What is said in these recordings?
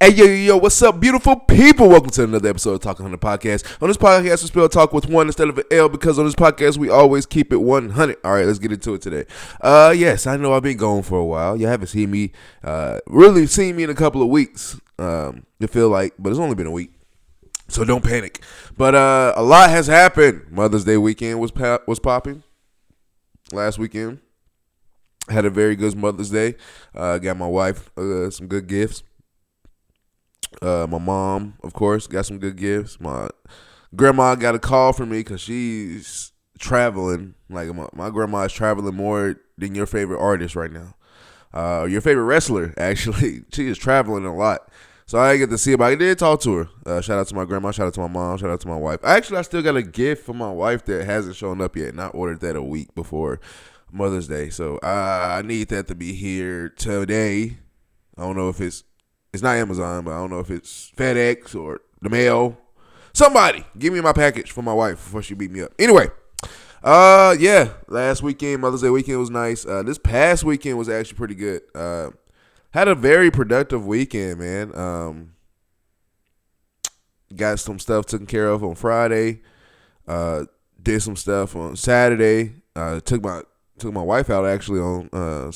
Hey, yo, what's up, beautiful people? Welcome to another episode of Talking 100 Podcast. On this podcast, we spell talk with one instead of an L because on this podcast, we always keep it 100. All right, let's get into it today. Yes, I know I've been gone for a while. You haven't seen me, really seen me in a couple of weeks, you feel like, but it's only been a week, so don't panic. But a lot has happened. Mother's Day weekend was popping last weekend. Had a very good Mother's Day. Got my wife some good gifts. My mom, of course, got some good gifts. My grandma got a call from me because she's traveling. Like my grandma is traveling more than your favorite artist right now. Your favorite wrestler, actually. She is traveling a lot. So I didn't get to see her, but I did talk to her. Shout out to my grandma, shout out to my mom, shout out to my wife. Actually, I still got a gift for my wife that hasn't shown up yet, and I ordered that a week before Mother's Day. So I need that to be here today. I don't know if it's not Amazon, but I don't know if it's FedEx or the mail. Somebody, give me my package for my wife before she beat me up. Anyway, last weekend, Mother's Day weekend was nice. This past weekend was actually pretty good. Had a very productive weekend, man. Got some stuff taken care of on Friday. Did some stuff on Saturday. Took my wife out actually on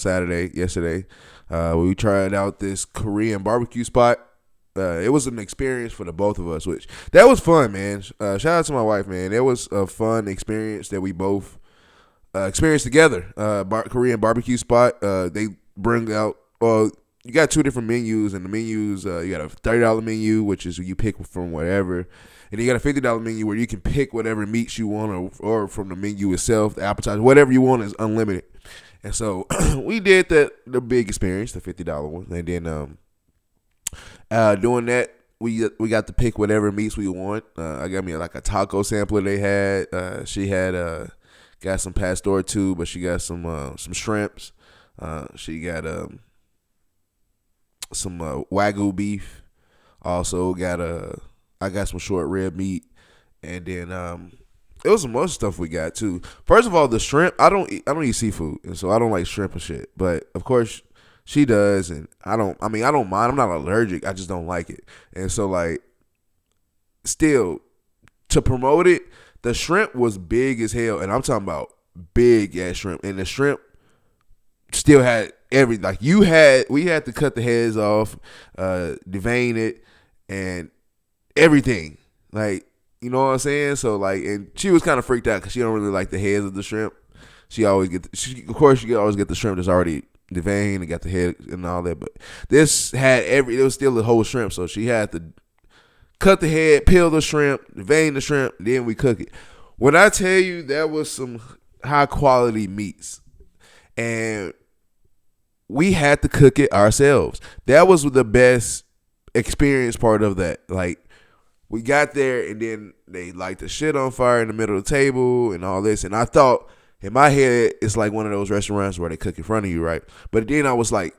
yesterday. We tried out this Korean barbecue spot. It was an experience for the both of us, which that was fun, man. Shout out to my wife, man. It was a fun experience that we both experienced together. Korean barbecue spot. They bring out, you got two different menus, and the menus, you got a $30 menu, which is you pick from whatever. And you got a $50 menu where you can pick whatever meats you want or from the menu itself, the appetizer, whatever you want is unlimited. And so we did the big experience, the $50 one. And then doing that, we got to pick whatever meats we want. I got me like a taco sampler they had. She had got some pastor too, but she got some shrimps. She got some Wagyu beef. Also got I got some short rib meat, and then it was some other stuff we got too. First of all, the shrimp. I don't eat seafood, and so I don't like shrimp and shit. But of course, she does, and I don't mind. I'm not allergic. I just don't like it. And so like, still, to promote it, the shrimp was big as hell, and I'm talking about big ass shrimp. And the shrimp still had everything. We had to cut the heads off, devein it, and everything. Like, you know what I'm saying? So like, and she was kind of freaked out because she don't really like the heads of the shrimp. She always get the shrimp that's already deveined and got the head and all that. But this had it was still a whole shrimp, so she had to cut the head, peel the shrimp, devein the shrimp, then we cook it. When I tell you that was some high quality meats, and we had to cook it ourselves. That was the best experience part of that. Like, we got there, and then they light the shit on fire in the middle of the table and all this. And I thought, in my head, it's like one of those restaurants where they cook in front of you, right? But then I was like,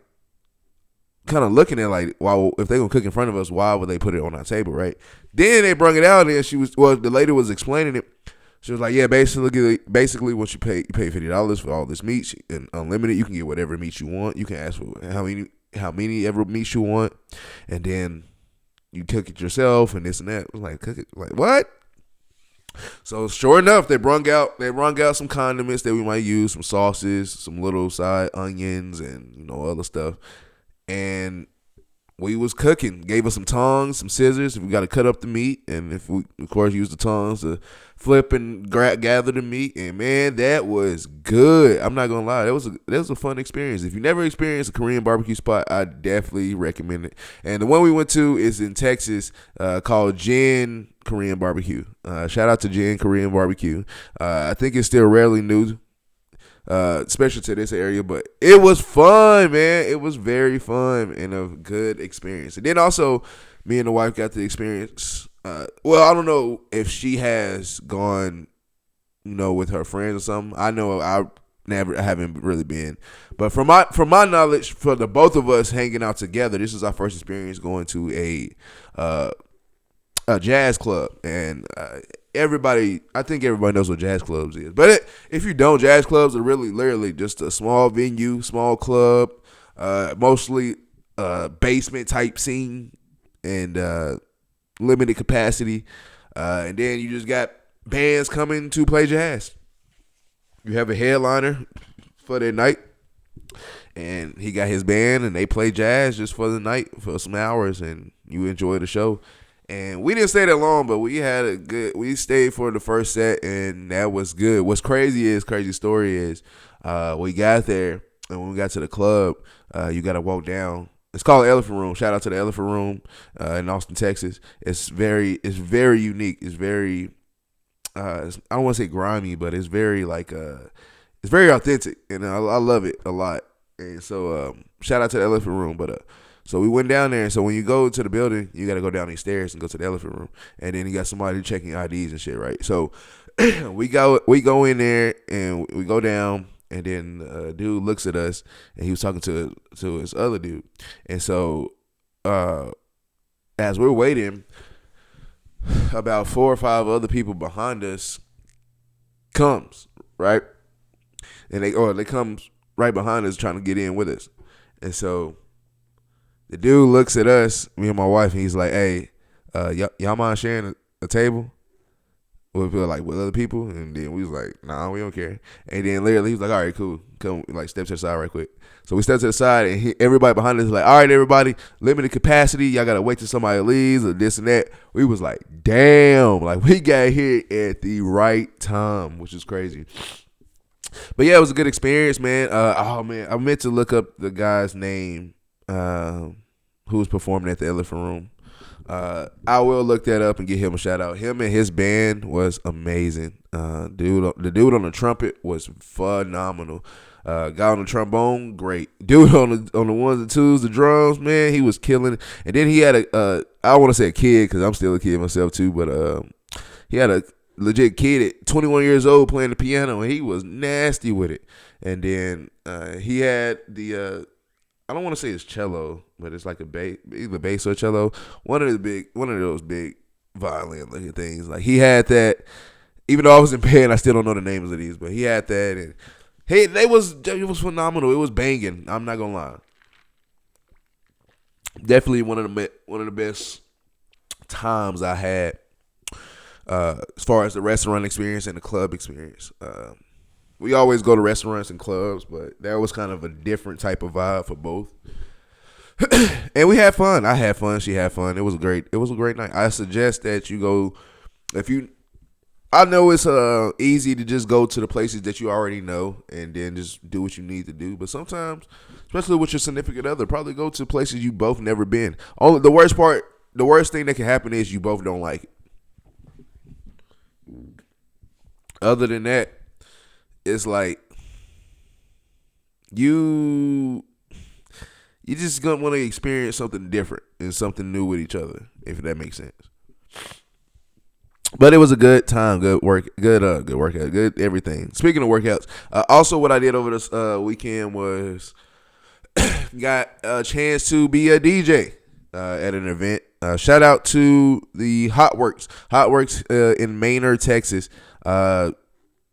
kind of looking at like, wow, if they're going to cook in front of us, why would they put it on our table, right? Then they brought it out, and the lady was explaining it. She was like, yeah, basically what you pay $50 for all this meat, and unlimited. You can get whatever meat you want. You can ask for how many ever meats you want, and then you cook it yourself and this and that. I was like, cook it? Like, what? So sure enough, they brung out some condiments that we might use, some sauces, some little side onions, and other stuff. And we was cooking. Gave us some tongs, some scissors. We got to cut up the meat, and if we, of course, use the tongs to flip and gather the meat. And man, that was good. I'm not gonna lie, that was a fun experience. If you never experienced a Korean barbecue spot, I definitely recommend it. And the one we went to is in Texas, called Jen Korean Barbecue. Shout out to Jen Korean Barbecue. I think it's still rarely new, especially to this area, but it was fun, man. It was very fun and a good experience. And then also, me and the wife got to experience. I don't know if she has gone, with her friends or something. I know I haven't really been, but from my knowledge, for the both of us hanging out together, this is our first experience going to a jazz club, and I think everybody knows what jazz clubs is. But if you don't, jazz clubs are really literally just a small venue, small club, mostly basement type scene and limited capacity. And then you just got bands coming to play jazz. You have a headliner for the night, and he got his band, and they play jazz just for the night for some hours, and you enjoy the show. And we didn't stay that long, but we stayed for the first set, and that was good. What's crazy story is, we got there, and when we got to the club, you got to walk down. It's called Elephant Room. Shout out to the Elephant Room in Austin, Texas. It's very unique. It's very, I don't want to say grimy, but it's very it's very authentic, and I love it a lot. And so, shout out to the Elephant Room. But so we went down there, and so when you go to the building, you got to go down these stairs and go to the Elephant Room, and then you got somebody checking IDs and shit, right? So we go in there, and we go down. And then a dude looks at us, and he was talking to his other dude. And so as we're waiting, about 4 or 5 other people behind us comes, right? And they come right behind us trying to get in with us. And so the dude looks at us, me and my wife, and he's like, hey, y'all mind sharing a table? We feel like with other people, and then we was like, nah, we don't care. And then literally he was like, all right, cool, come, like step to the side right quick. So we stepped to the side, and everybody behind us was like, all right, everybody, limited capacity, y'all gotta wait till somebody leaves or this and that. We was like, damn, like we got here at the right time, which is crazy. But yeah, it was a good experience, man. Oh man, I meant to look up the guy's name who was performing at the Elephant Room. I will look that up and give him a shout out. Him and his band was amazing. The dude on the trumpet was phenomenal. Guy on the trombone, great. Dude on the ones and twos, the drums, man, he was killing it. And then he had I don't want to say a kid because I'm still a kid myself too, but he had a legit kid at 21 years old playing the piano, and he was nasty with it. And then he had the I don't want to say it's cello, but it's like either bass or cello. One of those big violin looking things. Like he had that. Even though I was in band, I still don't know the names of these, but he had that, and it was phenomenal. It was banging. I'm not gonna lie. Definitely one of the best times I had as far as the restaurant experience and the club experience. We always go to restaurants and clubs, but that was kind of a different type of vibe for both. And we had fun. I had fun. She had fun. It was a great night. I suggest that you go I know it's easy to just go to the places that you already know and then just do what you need to do. But sometimes, especially with your significant other, probably go to places you both never been. The worst thing that can happen is you both don't like it. Other than that, it's like you just gonna want to experience something different and something new with each other, if that makes sense. But it was a good time, good workout, good everything. Speaking of workouts, also what I did over this weekend was got a chance to be a DJ at an event. Shout out to the HotWorx in Maynard, Texas.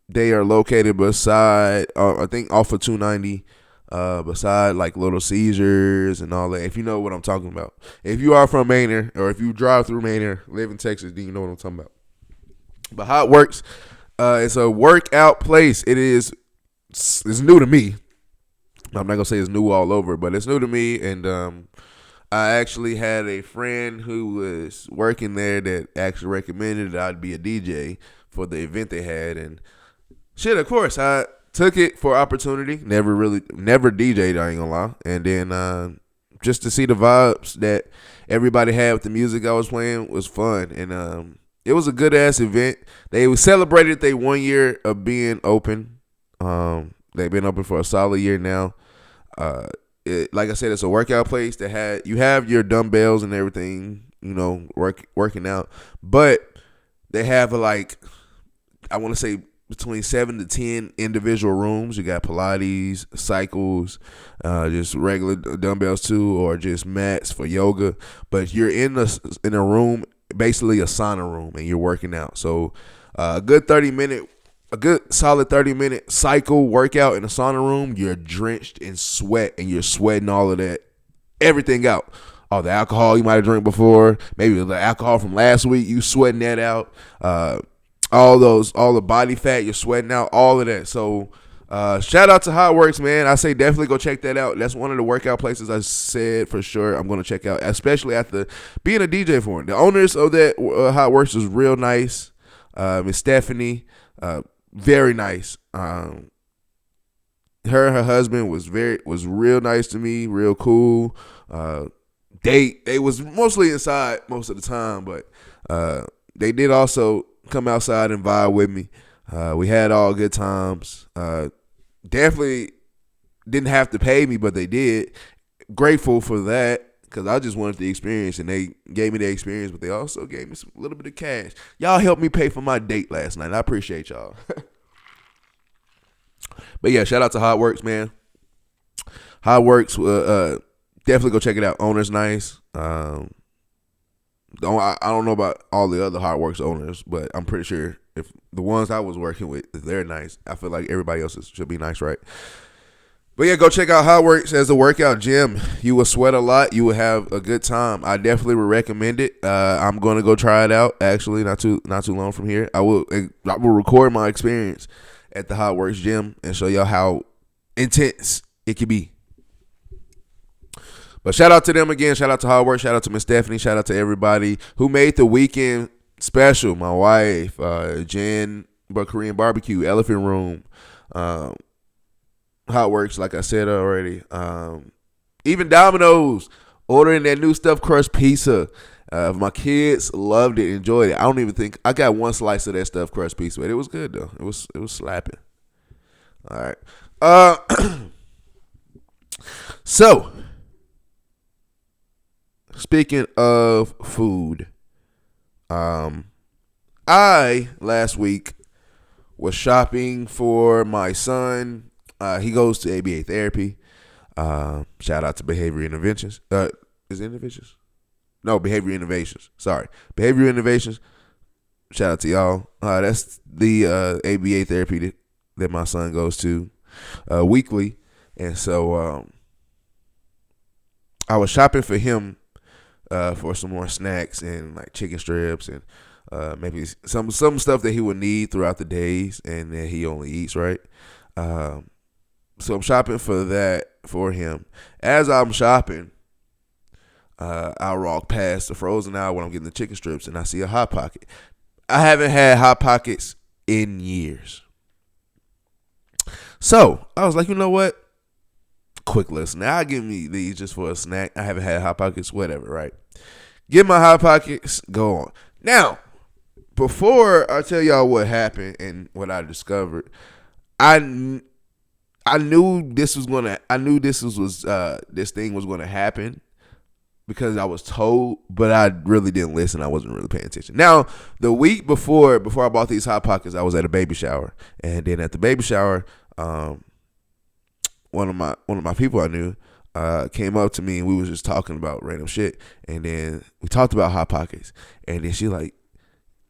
They are located beside, I think, off of 290, beside like Little Caesars and all that. If you know what I'm talking about. If you are from Maynard, or if you drive through Maynard, live in Texas, then you know what I'm talking about. But HotWorx, it's a workout place. It's new to me. I'm not gonna say it's new all over, but it's new to me. And I actually had a friend who was working there that actually recommended that I'd be a DJ for the event they had. And shit, of course, I took it for opportunity. Never DJ'd, I ain't gonna lie. And then just to see the vibes that everybody had with the music I was playing was fun. And it was a good ass event. They celebrated their 1 year of being open. They've been open for a solid year now. Like I said, it's a workout place that you have your dumbbells and everything, working out. But they have I want to say between 7 to 10 individual rooms. You got Pilates, cycles, just regular dumbbells too, or just mats for yoga. But you're in a room, basically a sauna room, and you're working out. So a good solid 30-minute cycle workout in a sauna room. You're drenched in sweat, and you're sweating all of that, everything out. all the alcohol you might have drank before, maybe the alcohol from last week, you sweating that out. All the body fat you're sweating out, all of that. So shout out to Ta1k, man. I say definitely go check that out. That's one of the workout places I said for sure I'm going to check out, especially after being a DJ for it. The owners of that Ta1k is real nice. Miss Stephanie, very nice. Her and her husband was real nice to me, real cool. They was mostly inside most of the time, but they did also come outside and vibe with me. We had all good times. Definitely didn't have to pay me, but they did. Grateful for that because I just wanted the experience, and they gave me the experience, but they also gave me a little bit of cash. Y'all helped me pay for my date last night. I appreciate y'all. But yeah, shout out to Ta1k, man. Ta1k, definitely go check it out. Owner's nice. I don't know about all the other Ta1k owners, but I'm pretty sure if the ones I was working with, if they're nice, I feel like everybody else should be nice, right? But yeah, go check out Ta1k as a workout gym. You will sweat a lot. You will have a good time. I definitely would recommend it. I'm going to go try it out. Actually, not too long from here. I will record my experience at the Ta1k gym and show y'all how intense it can be. But shout out to them again. Shout out to Ta1k. Shout out to Miss Stephanie. Shout out to everybody who made the weekend special. My wife, Jen, Korean Barbecue, Elephant Room, Ta1k, like I said already. Even Domino's, ordering that new stuffed crust pizza. My kids loved it, enjoyed it. I don't even think I got one slice of that stuffed crust pizza, but it was good though. It was slapping. All right. So, speaking of food, I last week was shopping for my son. He goes to ABA therapy. Shout out to Behavior Interventions. Is it Interventions? No, Behavior Innovations. Sorry. Behavior Innovations. Shout out to y'all. That's the ABA therapy that my son goes to weekly. And so I was shopping for him for some more snacks and like chicken strips and maybe some stuff that he would need throughout the days and that he only eats, right? So I'm shopping for that for him. As I'm shopping, I walk past the frozen aisle when I'm getting the chicken strips and I see a Hot Pocket. I haven't had Hot Pockets in years. So I was like, you know what? Quick list. Now I'll give me these just for a snack. I haven't had Hot Pockets, whatever, right? Get my Hot Pockets, go on. Now, before I tell y'all what happened and what I discovered, I knew this thing was gonna happen because I was told, but I really didn't listen. I wasn't really paying attention. Now, the week before I bought these Hot Pockets, I was at a baby shower, and then at the baby shower, one of my people I knew came up to me and we was just talking about random shit, and then we talked about Hot Pockets, and then she like,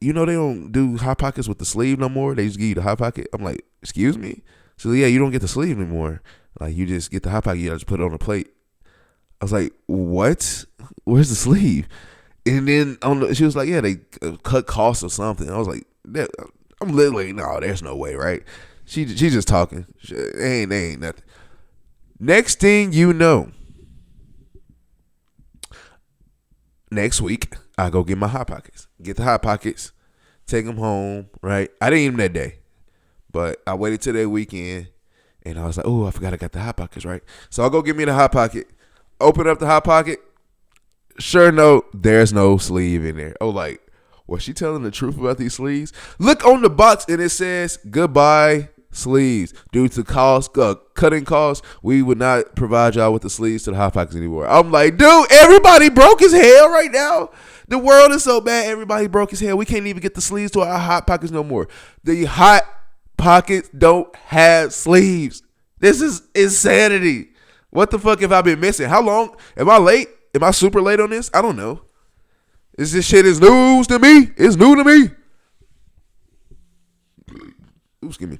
you know, they don't do Hot Pockets with the sleeve no more. They just give you the Hot Pocket. I'm like, excuse me? She's like, yeah, you don't get the sleeve anymore. Like, you just get the Hot Pocket. You just put it on a plate. I was like, what? Where's the sleeve? And then she was like, yeah, they cut costs or something. I was like, I'm literally, no, there's no way, right? She's just talking. They ain't nothing. Next thing you know, next week, I go get my Hot Pockets. Get the Hot Pockets, take them home, right? I didn't eat them that day, but I waited till that weekend, and I was like, oh, I forgot I got the Hot Pockets, right? So I'll go get me the Hot Pocket, open up the Hot Pocket. Sure, no, there's no sleeve in there. Oh, like, was she telling the truth about these sleeves? Look on the box, and it says, goodbye, sleeves. Due to cutting costs, we would not provide y'all with the sleeves to the Hot Pockets anymore. I'm like, dude, everybody broke as hell right now. The world is so bad, everybody broke as hell. We can't even get the sleeves to our Hot Pockets no more. The Hot Pockets don't have sleeves. This is insanity. What the fuck have I been missing? How long? Am I late? Am I super late on this? I don't know. This shit is news to me. It's new to me. Ooh, excuse me.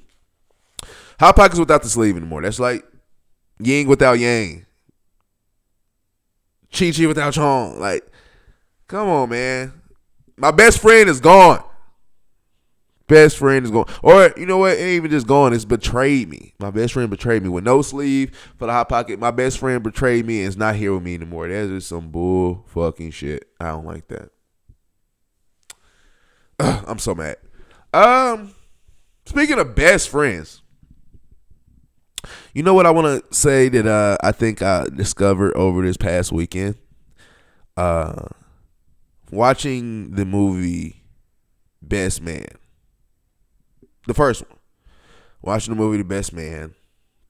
Hot Pockets without the sleeve anymore. That's like yin without yang. Chi Chi without Chong. Like, come on, man. My best friend is gone. Best friend is gone. Or, you know what? It ain't even just gone. It's betrayed me. My best friend betrayed me. With no sleeve for the Hot Pocket, my best friend betrayed me and is not here with me anymore. That's just some bull fucking shit. I don't like that. I'm so mad. Speaking of best friends, you know what I want to say that I think I discovered over this past weekend? Watching the movie Best Man. The first one. Watching the movie The Best Man.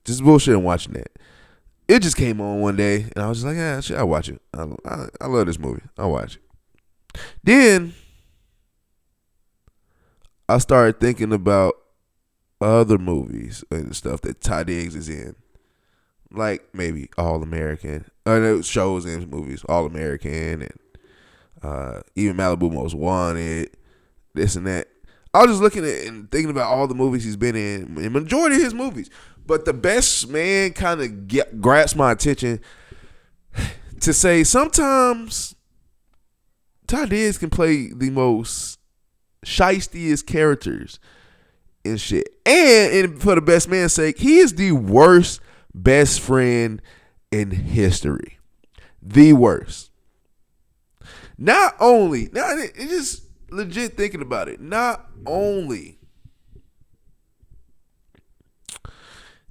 Just bullshit and watching that. It just came on one day, and I was just like, yeah, shit, I'll watch it. I love this movie. I'll watch it. Then I started thinking about other movies and stuff that Ty Diggs is in. Like maybe All American. Shows and movies. All American and even Malibu Most Wanted. This and that. I was just looking at and thinking about all the movies he's been in. The majority of his movies. But The Best Man kind of grabs my attention to say sometimes Ty Diggs can play the most shiestiest characters and shit. And for The Best Man's sake, he is the worst best friend in history. The worst. Not only, now it just legit thinking about it. Not only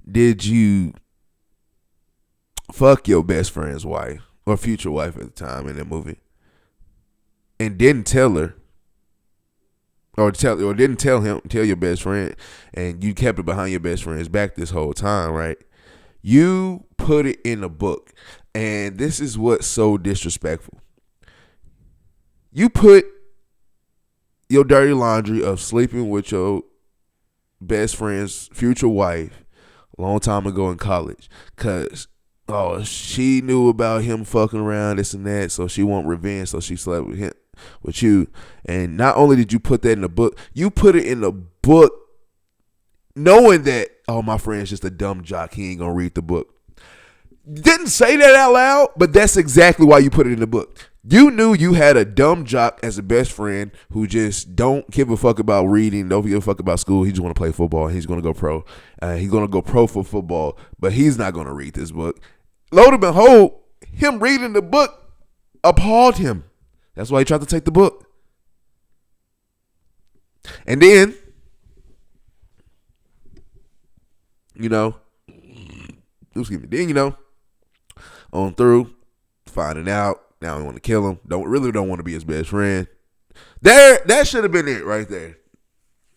did you fuck your best friend's wife or future wife at the time in that movie and didn't tell her, or didn't tell your best friend, and you kept it behind your best friend's back this whole time, right? You put it in a book, and this is what's so disrespectful. You put your dirty laundry of sleeping with your best friend's future wife a long time ago in college, because she knew about him fucking around, this and that, so she want revenge, so she slept with him, with you. And not only did you put that in the book, you put it in the book knowing that, my friend's just a dumb jock, he ain't gonna read the book. Didn't say that out loud, but that's exactly why you put it in the book. You knew you had a dumb jock as a best friend who just don't give a fuck about reading, don't give a fuck about school. He just want to play football. He's going to go pro. He's going to go pro for football, but he's not going to read this book. Lo and behold, him reading the book appalled him. That's why he tried to take the book. And then, on through, finding out, now we want to kill him. Don't want to be his best friend. That should have been it right there.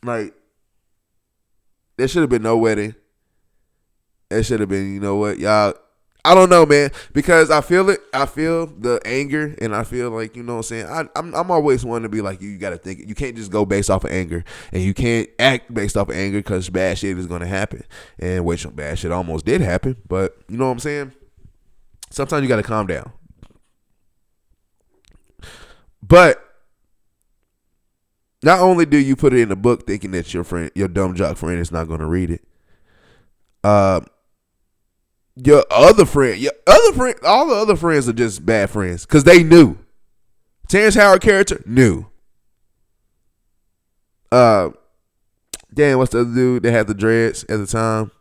Like, there should have been no wedding. It should have been, you know what, y'all. I don't know, man, because I feel it. I feel the anger, and I feel like, you know what I'm saying. I'm always wanting to be like, you got to think. You can't just go based off of anger, and you can't act based off of anger because bad shit is going to happen. And which bad shit almost did happen, but you know what I'm saying. Sometimes you got to calm down. But not only do you put it in a book thinking that your dumb jock friend is not going to read it, your other friend, all the other friends are just bad friends because they knew. Terrence Howard character knew. What's the other dude that had the dreads at the time?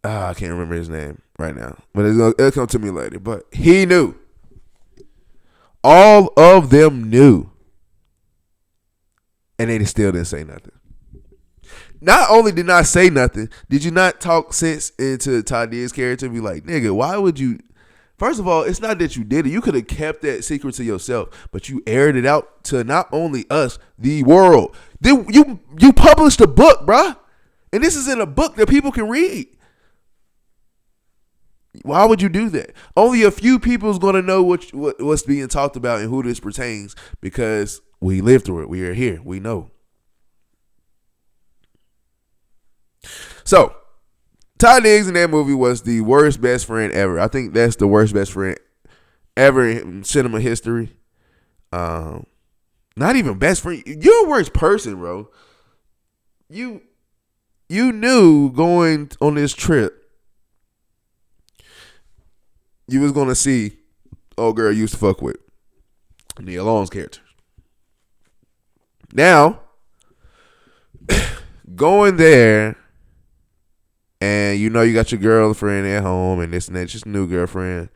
I can't remember his name right now, but it'll come to me later. But he knew. All of them knew. And they still didn't say nothing. Not only did not say nothing, did you not talk sense into Ty Diggs' character and be like, nigga, why would you? First of all, it's not that you did it. You could have kept that secret to yourself, but you aired it out to not only us, the world. You published a book, bruh. And this is in a book that people can read. Why would you do that? Only a few people is going to know what's being talked about and who this pertains because we lived through it. We are here. We know. So, Ty Diggs in that movie was the worst best friend ever. I think that's the worst best friend ever in cinema history. Not even best friend. You're a worst person, bro. You knew going on this trip you was going to see old girl used to fuck with. Nia Long's character. Now, going there, and you got your girlfriend at home and this and that, just a new girlfriend.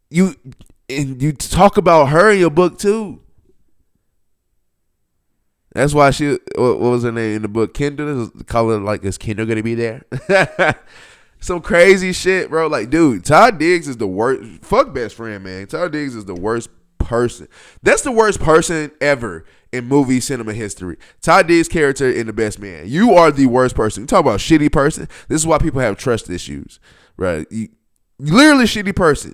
You talk about her in your book too. That's why what was her name in the book? Kendall. Call it like, is Kendall gonna be there? Some crazy shit, bro. Like, dude, Todd Diggs is the worst. Fuck best friend, man. Todd Diggs is the worst person. That's the worst person ever in movie cinema history. Todd Diggs' character in The Best Man. You are the worst person. You talk about shitty person. This is why people have trust issues, right? You literally shitty person.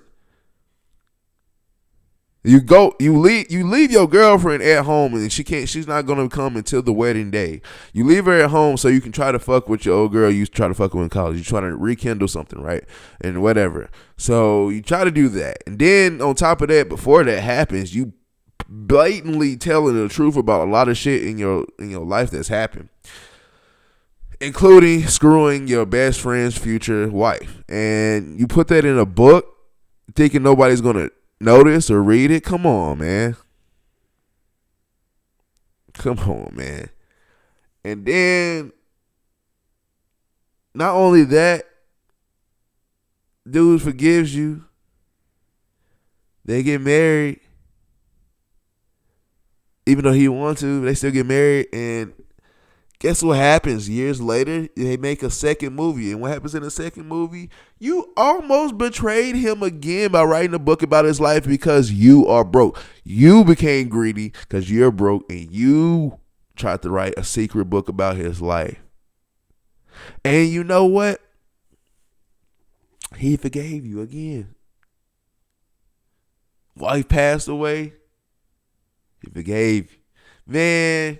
You leave your girlfriend at home and she's not gonna come until the wedding day. You leave her at home so you can try to fuck with your old girl you used to try to fuck with in college. You try to rekindle something, right? And whatever. So you try to do that. And then on top of that, before that happens, you blatantly telling the truth about a lot of shit in your life that's happened. Including screwing your best friend's future wife. And you put that in a book thinking nobody's gonna notice or read it. Come on, man. And then, not only that, dude forgives you. They get married. Even though he wants to, they still get married. And guess what happens? Years later, they make a second movie. And what happens in the second movie? You almost betrayed him again by writing a book about his life because you are broke. You became greedy because you're broke and you tried to write a secret book about his life. And you know what? He forgave you again. Wife passed away. He forgave you. Man,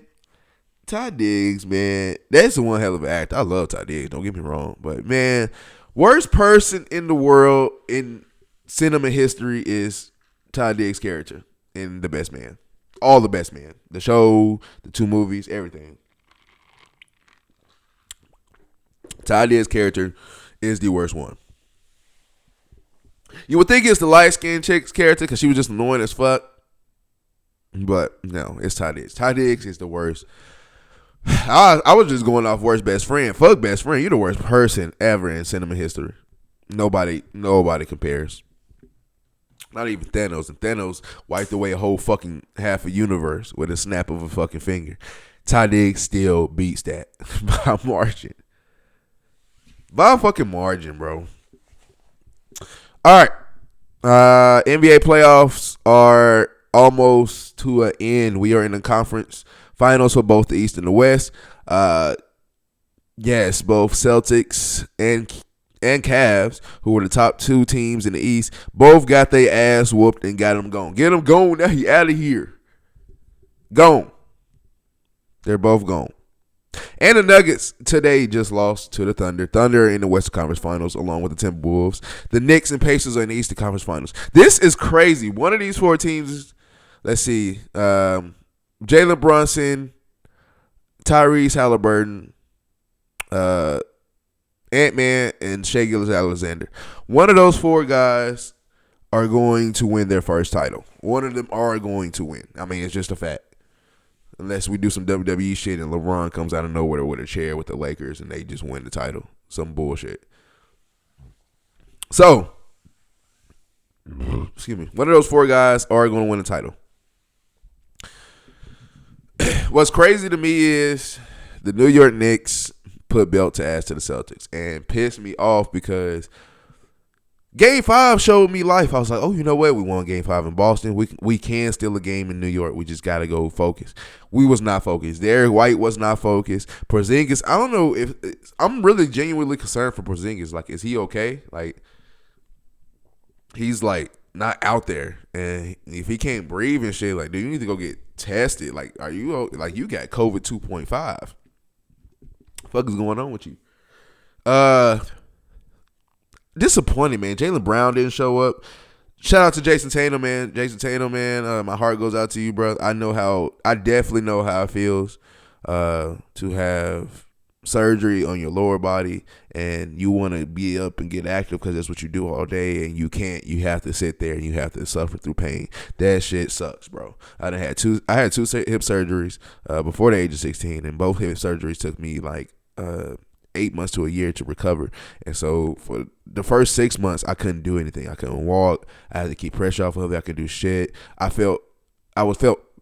Todd Diggs, man, that's the one hell of an act. I love Todd Diggs, don't get me wrong. But, man, worst person in the world in cinema history is Todd Diggs' character in The Best Man. All The Best Man. The show, the two movies, everything. Todd Diggs' character is the worst one. You would think it's the light-skinned chick's character because she was just annoying as fuck. But, no, it's Todd Diggs. Todd Diggs is the worst. I was just going off worst best friend. Fuck best friend. You're the worst person ever in cinema history. Nobody compares. Not even Thanos. And Thanos wiped away a whole fucking half a universe with a snap of a fucking finger. Todd Diggs still beats that by a margin. By a fucking margin, bro. All right. NBA playoffs are almost to an end. We are in the conference finals for both the East and the West. Yes, both Celtics and Cavs, who were the top two teams in the East, both got their ass whooped and got them gone. Get them gone. Now he out of here. Gone. They're both gone. And the Nuggets today just lost to the Thunder. Thunder in the Western Conference Finals along with the Timberwolves. The Knicks and Pacers are in the Eastern Conference Finals. This is crazy. One of these four teams, let's see, Jalen Brunson, Tyrese Halliburton, Ant-Man, and Shai Gilgeous-Alexander. One of those four guys are going to win their first title. One of them are going to win. I mean, it's just a fact. Unless we do some WWE shit and LeBron comes out of nowhere with a chair with the Lakers and they just win the title. Some bullshit. So, excuse me. One of those four guys are going to win the title. What's crazy to me is the New York Knicks put belt to ass to the Celtics and pissed me off because Game 5 showed me life. I was like, oh, you know what? We won Game 5 in Boston. We can steal a game in New York. We just got to go focus. We was not focused. Derek White was not focused. Porzingis, I don't know if – I'm really genuinely concerned for Porzingis. Like, is he okay? Like, he's, like, not out there. And if he can't breathe and shit, like, dude, you need to go get tested. Like, are you – like, you got COVID 2.5. Fuck is going on with you? Disappointing, man. Jaylen Brown didn't show up. Shout out to Jason Tatum, man. My heart goes out to you, bro. I definitely know how it feels to have surgery on your lower body and you want to be up and get active because that's what you do all day, and you can't, you have to sit there and you have to suffer through pain. That shit sucks, bro. I had two hip surgeries before the age of 16, and both hip surgeries took me like 8 months to a year to recover. And so for the first 6 months, I couldn't do anything. I couldn't walk. I had to keep pressure off of it. I could do shit. I felt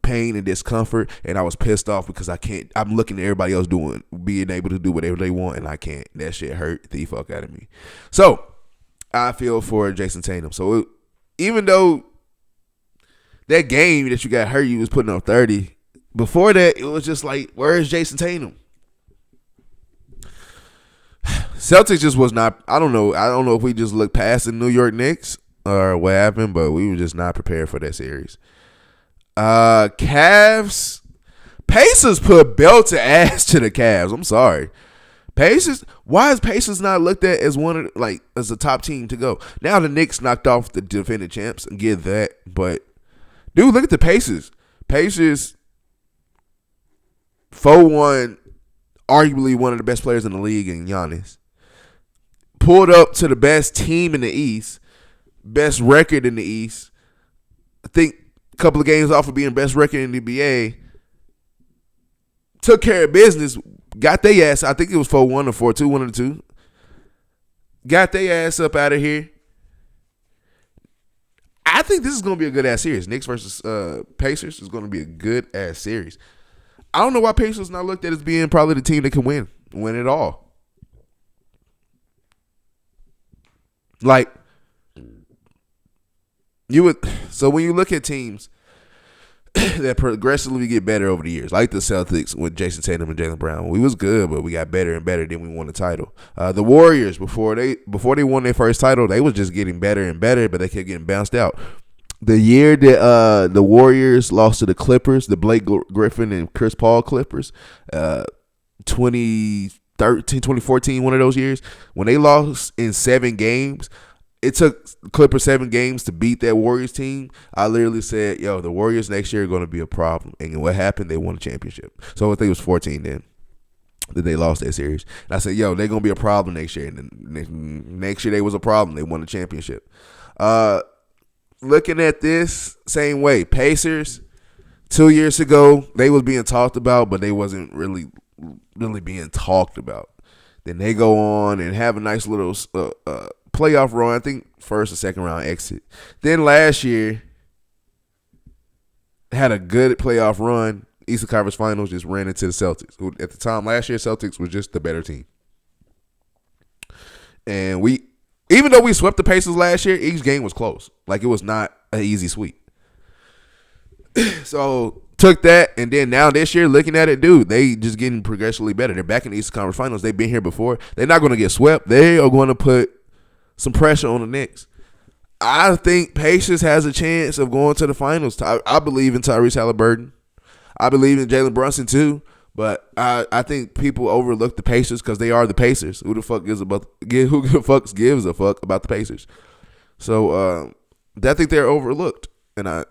pain and discomfort, and I was pissed off because I can't. I'm looking at everybody else being able to do whatever they want, and I can't. That shit hurt the fuck out of me. So I feel for Jason Tatum. So even though that game that you got hurt, you was putting up 30. Before that, it was just like, where is Jason Tatum? Celtics just was not. I don't know if we just looked past the New York Knicks or what happened, but we were just not prepared for that series. Cavs, Pacers put belt to ass to the Cavs. I'm sorry, Pacers. Why is Pacers not looked at as as a top team to go? Now the Knicks knocked off the defending champs, and get that. But dude, look at the Pacers. Pacers 4-1, arguably one of the best players in the league, in Giannis. Pulled up to the best team in the East, best record in the East. I think a couple of games off of being best record in the NBA. Took care of business. Got their ass. I think it was 4-1 or 4-2, one of the two. Got their ass up out of here. I think this is going to be a good ass series. Knicks versus Pacers is going to be a good ass series. I don't know why Pacers not looked at as being probably the team that can win it all. Like, so when you look at teams that progressively get better over the years, like the Celtics with Jason Tatum and Jaylen Brown, we was good, but we got better and better. Then we won the title. The Warriors, before they won their first title, they was just getting better and better, but they kept getting bounced out. The year that the Warriors lost to the Clippers, the Blake Griffin and Chris Paul Clippers, 2013, 2014, one of those years, when they lost in 7 games, it took Clippers 7 games to beat that Warriors team. I literally said, yo, the Warriors next year are going to be a problem. And what happened? They won a championship. So I think it was 14 then that they lost that series. And I said, yo, they're going to be a problem next year. And then next year they was a problem. They won the championship. Looking at this, same way. Pacers, 2 years ago, they was being talked about, but they wasn't really being talked about. Then they go on and have a nice little playoff run. I think first or second round exit. Then last year had a good playoff run. Eastern Conference Finals, just ran into the Celtics, who at the time last year Celtics was just the better team. And even though we swept the Pacers last year, each game was close. Like, it was not an easy sweep. So took that, and then now this year, looking at it, dude, they just getting progressively better. They're back in the Eastern Conference Finals. They've been here before. They're not going to get swept. They are going to put some pressure on the Knicks. I think Pacers has a chance of going to the finals. I believe in Tyrese Halliburton. I believe in Jalen Brunson too. But I think people overlook the Pacers because they are the Pacers. Who the fuck gives a fuck about the Pacers? So I think they're overlooked, and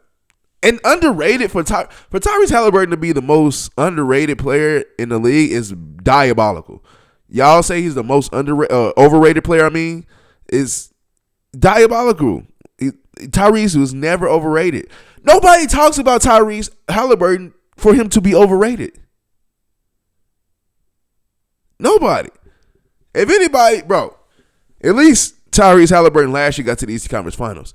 underrated for Tyrese Halliburton to be the most underrated player in the league is diabolical. Y'all say he's the most overrated player. Is diabolical. Tyrese was never overrated. Nobody talks about Tyrese Halliburton for him to be overrated. Nobody. If anybody, bro, at least Tyrese Halliburton last year got to the Eastern Conference Finals.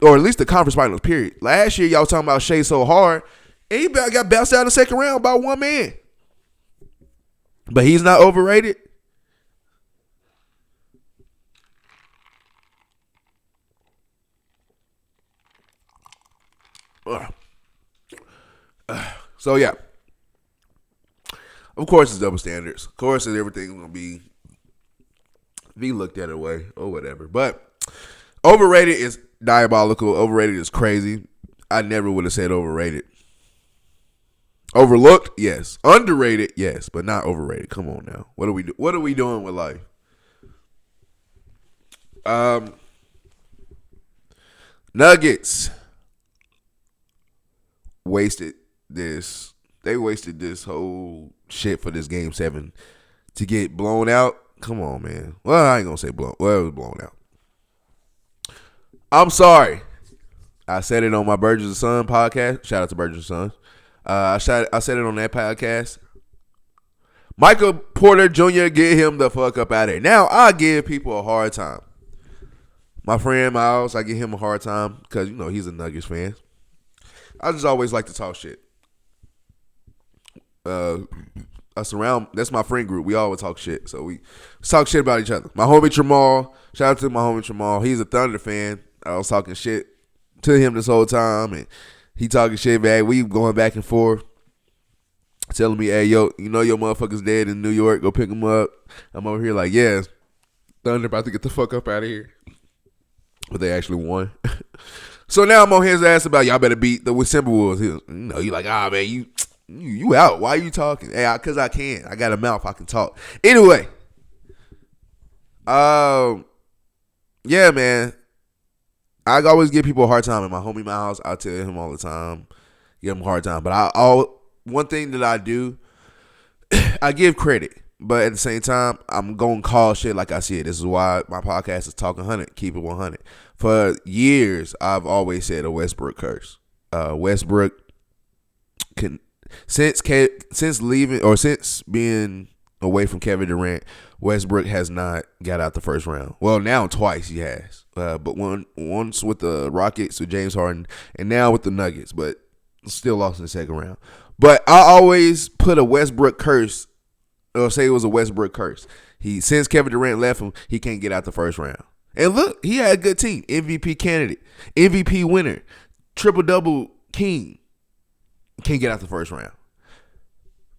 Or at least the conference finals, period. Last year, y'all talking about Shea so hard, and he got bounced out in the second round by one man. But he's not overrated. So, yeah. Of course, it's double standards. Of course, everything's going to be looked at away or whatever. But overrated is diabolical. Overrated is crazy. I never would have said overrated. Overlooked, yes. Underrated, yes, but not overrated. Come on now. What are we doing with life? Nuggets wasted this they wasted this whole shit for this Game 7 to get blown out. Come on, man. Well, I ain't gonna say blown. Well, it was blown out. I'm sorry. I said it on my Burgess and Son podcast. Shout out to Burgess and Son. I said it on that podcast. Michael Porter Jr., get him the fuck up out of here. Now, I give people a hard time. My friend Miles, I give him a hard time because, he's a Nuggets fan. I just always like to talk shit. That's my friend group. We always talk shit. So we talk shit about each other. My homie Tramal, shout out to my homie Tramal. He's a Thunder fan. I was talking shit to him this whole time, and he talking shit back. We going back and forth, telling me, hey, yo, your motherfucker's dead in New York. Go pick him up. I'm over here like, yeah, Thunder about to get the fuck up out of here. But they actually won. So now I'm on his ass about y'all better beat the Timberwolves. You like, man, you out. Why are you talking? Hey, because I can. I got a mouth. I can talk. Anyway. Yeah, man. I always give people a hard time. In my homie Miles, I tell him all the time, give him a hard time. But one thing that I do, I give credit. But at the same time, I'm going to call shit like I see it. This is why my podcast is Talking 100, Keep It 100. For years, I've always said a Westbrook curse. Westbrook can since leaving or since being away from Kevin Durant, Westbrook has not got out the first round. Well, now twice he has, but once with the Rockets with James Harden, and now with the Nuggets, but still lost in the second round. But I always put a Westbrook curse, or say it was a Westbrook curse. Since Kevin Durant left him, he can't get out the first round. And look, he had a good team, MVP candidate, MVP winner, triple-double king. Can't get out the first round.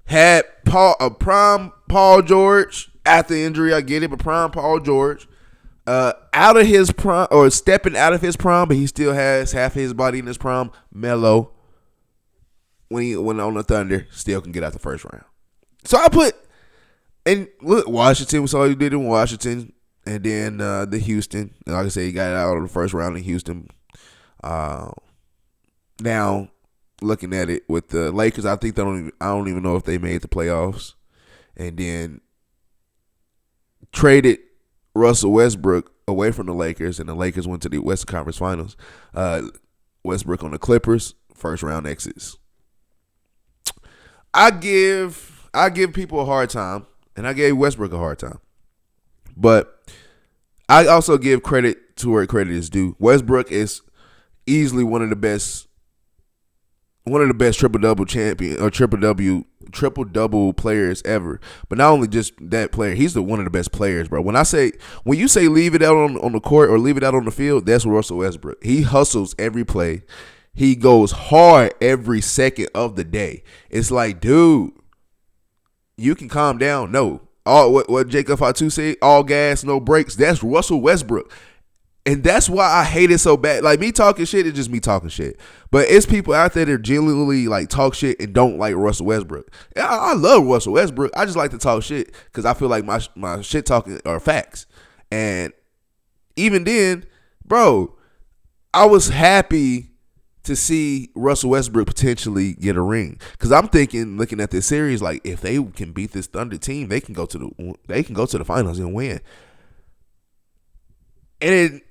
Had a prime Paul George after injury, I get it, but prime Paul George out of his prime, or stepping out of his prime, but he still has half his body in his prime. Melo, when he went on the Thunder, still can get out the first round. So I put, and look, Washington was all he did in Washington, and then the Houston. And like I said, he got out of the first round in Houston. Now, looking at it with the Lakers, I don't even know if they made the playoffs. And then traded Russell Westbrook away from the Lakers, and the Lakers went to the Western Conference Finals. Westbrook on the Clippers, first round exits. I give people a hard time, and I gave Westbrook a hard time. But I also give credit to where credit is due. Westbrook is easily one of the best triple-double champion or triple-double players ever. But not only just that player, he's one of the best players, bro. When you say leave it out on the court or leave it out on the field, that's Russell Westbrook. He hustles every play. He goes hard every second of the day. It's like, dude, you can calm down. No. What Jacob Fatu said, all gas, no brakes. That's Russell Westbrook. And that's why I hate it so bad. Like, me talking shit is just me talking shit. But it's people out there that genuinely like talk shit and don't like Russell Westbrook. I love Russell Westbrook. I just like to talk shit because I feel like my shit talking are facts. And even then, bro, I was happy to see Russell Westbrook potentially get a ring, because I'm thinking, looking at this series, like if they can beat this Thunder team, they can go to the finals and win. And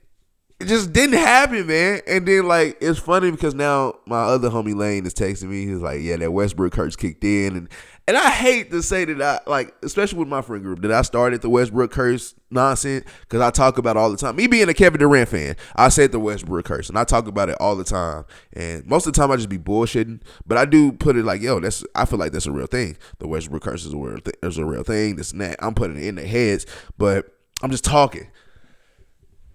it just didn't happen, man. And then, like, it's funny because now my other homie Lane is texting me. He's like, yeah, that Westbrook curse kicked in. And I hate to say that I, like, especially with my friend group, that I started the Westbrook curse nonsense, because I talk about it all the time. Me being a Kevin Durant fan, I said the Westbrook curse, and I talk about it all the time. And most of the time I just be bullshitting, but I do put it like, yo, I feel like that's a real thing. The Westbrook curse is a real thing. This and that. I'm putting it in their heads, but I'm just talking.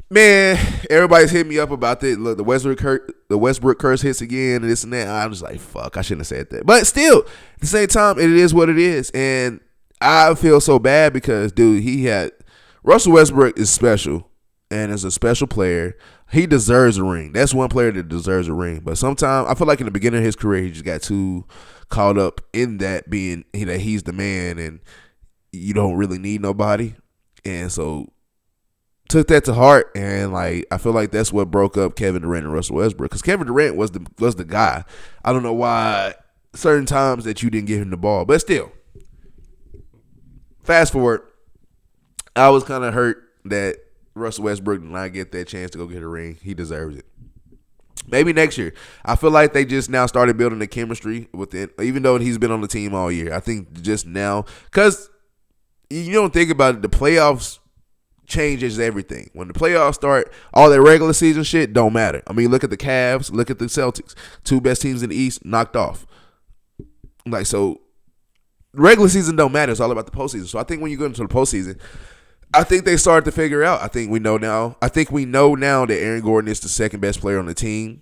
Man, everybody's hitting me up about this. Look, the Westbrook curse hits again, and this and that. I'm just like, fuck, I shouldn't have said that. But still, at the same time, it is what it is. And I feel so bad because, dude, Russell Westbrook is special, and is a special player. He deserves a ring. That's one player that deserves a ring. But sometimes, I feel like in the beginning of his career, he just got too caught up in that being that he's the man, and you don't really need nobody. And so took that to heart, and like I feel like that's what broke up Kevin Durant and Russell Westbrook, because Kevin Durant was the guy. I don't know why certain times that you didn't give him the ball. But still, fast forward, I was kind of hurt that Russell Westbrook did not get that chance to go get a ring. He deserves it. Maybe next year. I feel like they just now started building the chemistry with it, even though he's been on the team all year. I think just now, because you don't think about it, the playoffs changes everything. When the playoffs start, all that regular season shit don't matter. I mean, look at the Cavs, look at the Celtics. Two best teams in the East knocked off. Like, so regular season don't matter. It's all about the postseason. So I think when you go into the postseason, I think they started to figure out. I think we know now that Aaron Gordon is the second best player on the team.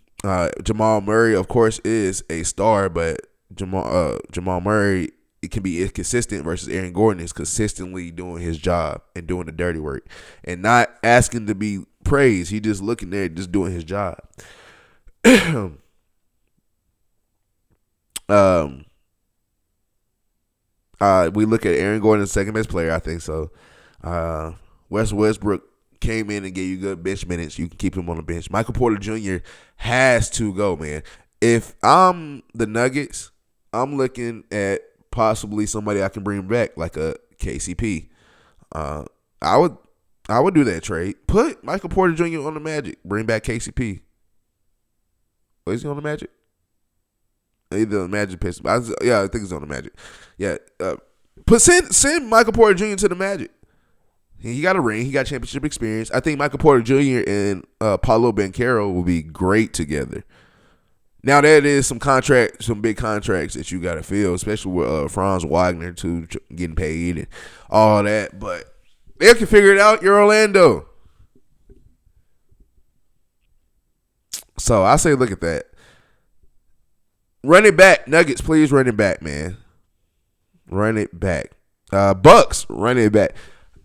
Jamal Murray, of course, is a star, but Jamal Murray, it can be inconsistent versus Aaron Gordon is consistently doing his job and doing the dirty work and not asking to be praised. He just looking there, just doing his job. We look at Aaron Gordon as second best player. I think so. Westbrook came in and gave you good bench minutes. You can keep him on the bench. Michael Porter Jr. has to go, man. If I'm the Nuggets, I'm looking at possibly somebody I can bring back, like a KCP. I would do that trade. Put Michael Porter Jr. on the Magic. Bring back KCP. Oh, is he on the Magic? Either the Magic Pistons. I think he's on the Magic. Yeah. Send Michael Porter Jr. to the Magic. He got a ring. He got championship experience. I think Michael Porter Jr. and Paolo Banchero will be great together. Now, there is some big contracts that you got to fill, especially with Franz Wagner too, getting paid and all that. But they can figure it out. You're Orlando. So I say look at that. Run it back. Nuggets, please run it back, man. Run it back. Bucks, run it back.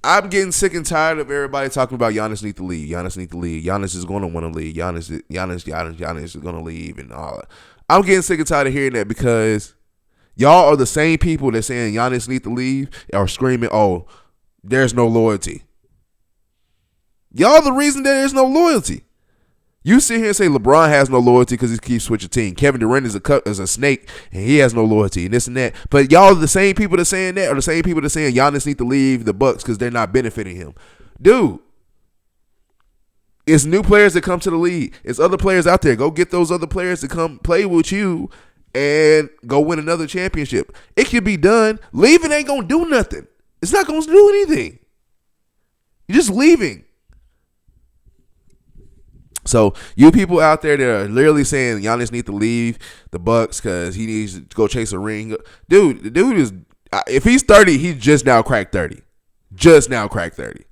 I'm getting sick and tired of everybody talking about Giannis need to leave. Giannis need to leave. Giannis is going to want to leave. Giannis is going to leave and all that. I'm getting sick and tired of hearing that because y'all are the same people that saying Giannis need to leave or screaming, oh, there's no loyalty. Y'all the reason that there's no loyalty. You sit here and say LeBron has no loyalty because he keeps switching team. Kevin Durant is a snake and he has no loyalty and this and that. But y'all are the same people that saying that, or the same people that saying Giannis need to leave the Bucks because they're not benefiting him. Dude, it's new players that come to the league. It's other players out there. Go get those other players to come play with you and go win another championship. It can be done. Leaving ain't gonna do nothing. It's not gonna do anything. You're just leaving. So you people out there that are literally saying Giannis need to leave the Bucks because he needs to go chase a ring. Dude, the dude is, if he's 30, he's just now cracked 30. Just now cracked 30.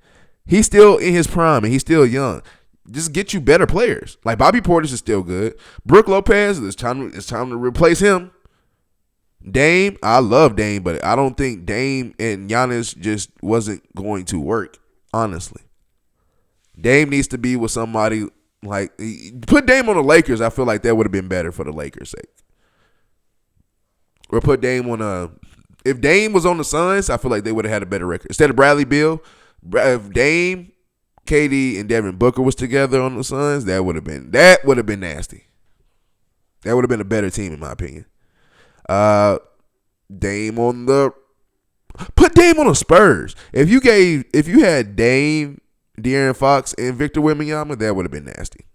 He's still in his prime and he's still young. Just get you better players. Like Bobby Portis is still good. Brook Lopez, it's time to replace him. Dame, I love Dame, but I don't think Dame and Giannis just wasn't going to work, honestly. Dame needs to be with somebody. Like, put Dame on the Lakers, I feel like that would have been better for the Lakers' sake. Or put Dame on if Dame was on the Suns, I feel like they would have had a better record. Instead of Bradley Beal, if Dame, KD, and Devin Booker was together on the Suns, that would have been nasty. That would have been a better team, in my opinion. Put Dame on the Spurs. If you had Dame, De'Aaron Fox, and Victor Wembanyama, that would have been nasty.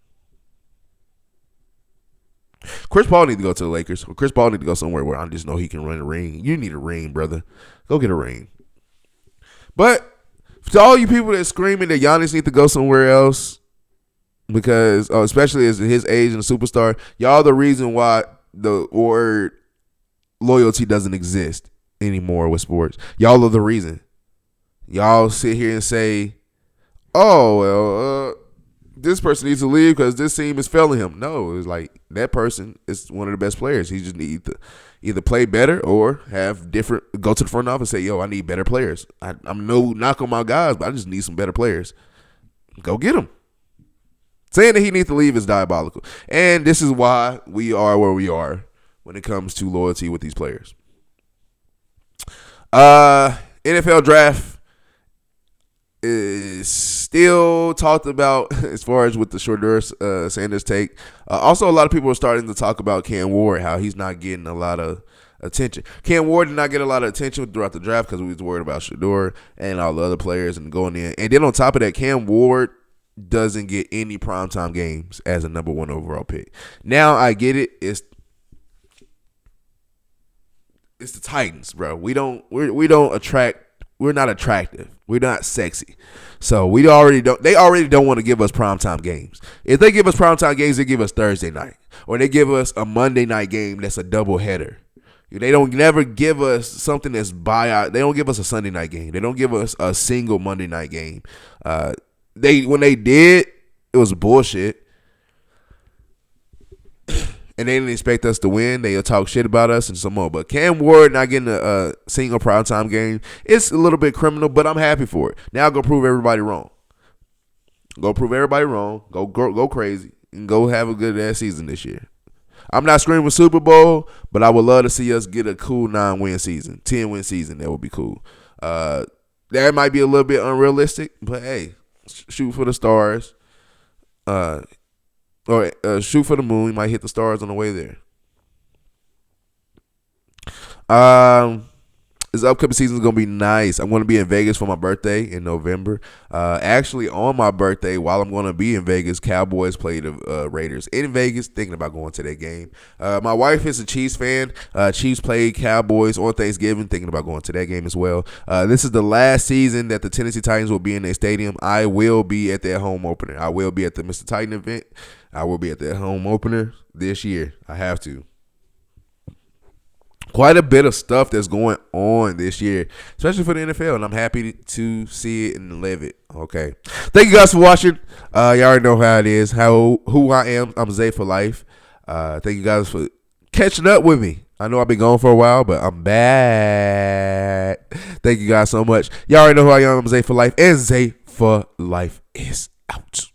Chris Paul need to go to the Lakers. Chris Paul need to go somewhere where I just know he can run a ring. You need a ring, brother. Go get a ring. But to all you people that screaming that Giannis need to go somewhere else, because especially as his age and a superstar, y'all the reason why the word loyalty doesn't exist anymore with sports. Y'all are the reason. Y'all sit here and say, oh, well, this person needs to leave because this team is failing him. No, it's like that person is one of the best players. He just needs to either play better or go to the front office and say, yo, I need better players. I'm no knock on my guys, but I just need some better players. Go get them. Saying that he needs to leave is diabolical. And this is why we are where we are when it comes to loyalty with these players. NFL draft is still talked about as far as with the Shedeur Sanders take. Also, a lot of people are starting to talk about Cam Ward, how he's not getting a lot of attention. Cam Ward did not get a lot of attention throughout the draft because we was worried about Shedeur and all the other players and going in. And then on top of that, Cam Ward doesn't get any primetime games as a number 1 overall pick. Now I get it. It's the Titans, bro. We're not attractive. We're not sexy. So they already don't want to give us primetime games. If they give us primetime games, they give us Thursday night. Or they give us a Monday night game that's a doubleheader. They don't never give us something that's buyout. They don't give us a Sunday night game. They don't give us a single Monday night game. When they did, it was bullshit. And they didn't expect us to win. They'll talk shit about us and some more. But Cam Ward not getting a single primetime game, it's a little bit criminal, but I'm happy for it. Now go prove everybody wrong. Go prove everybody wrong. Go crazy. And go have a good ass season this year. I'm not screaming Super Bowl, but I would love to see us get a cool 9-win season, 10-win season. That would be cool. That might be a little bit unrealistic, but hey, shoot for the stars. Or shoot for the moon. We might hit the stars on the way there. This upcoming season is going to be nice. I'm going to be in Vegas for my birthday in November. Actually, on my birthday, while I'm going to be in Vegas, Cowboys play the Raiders in Vegas. Thinking about going to that game. My wife is a Chiefs fan. Chiefs play Cowboys on Thanksgiving. Thinking about going to that game as well. This is the last season that the Tennessee Titans will be in their stadium. I will be at their home opener. I will be at the Mr. Titan event. I will be at their home opener this year. I have to. Quite a bit of stuff that's going on this year, especially for the NFL, and I'm happy to see it and live it. Okay. Thank you guys for watching. You already know how it is, who I am. I'm Zay for life. Thank you guys for catching up with me. I know I've been gone for a while, but I'm back. Thank you guys so much. Y'all already know who I am. I'm Zay for life, and Zay for life is out.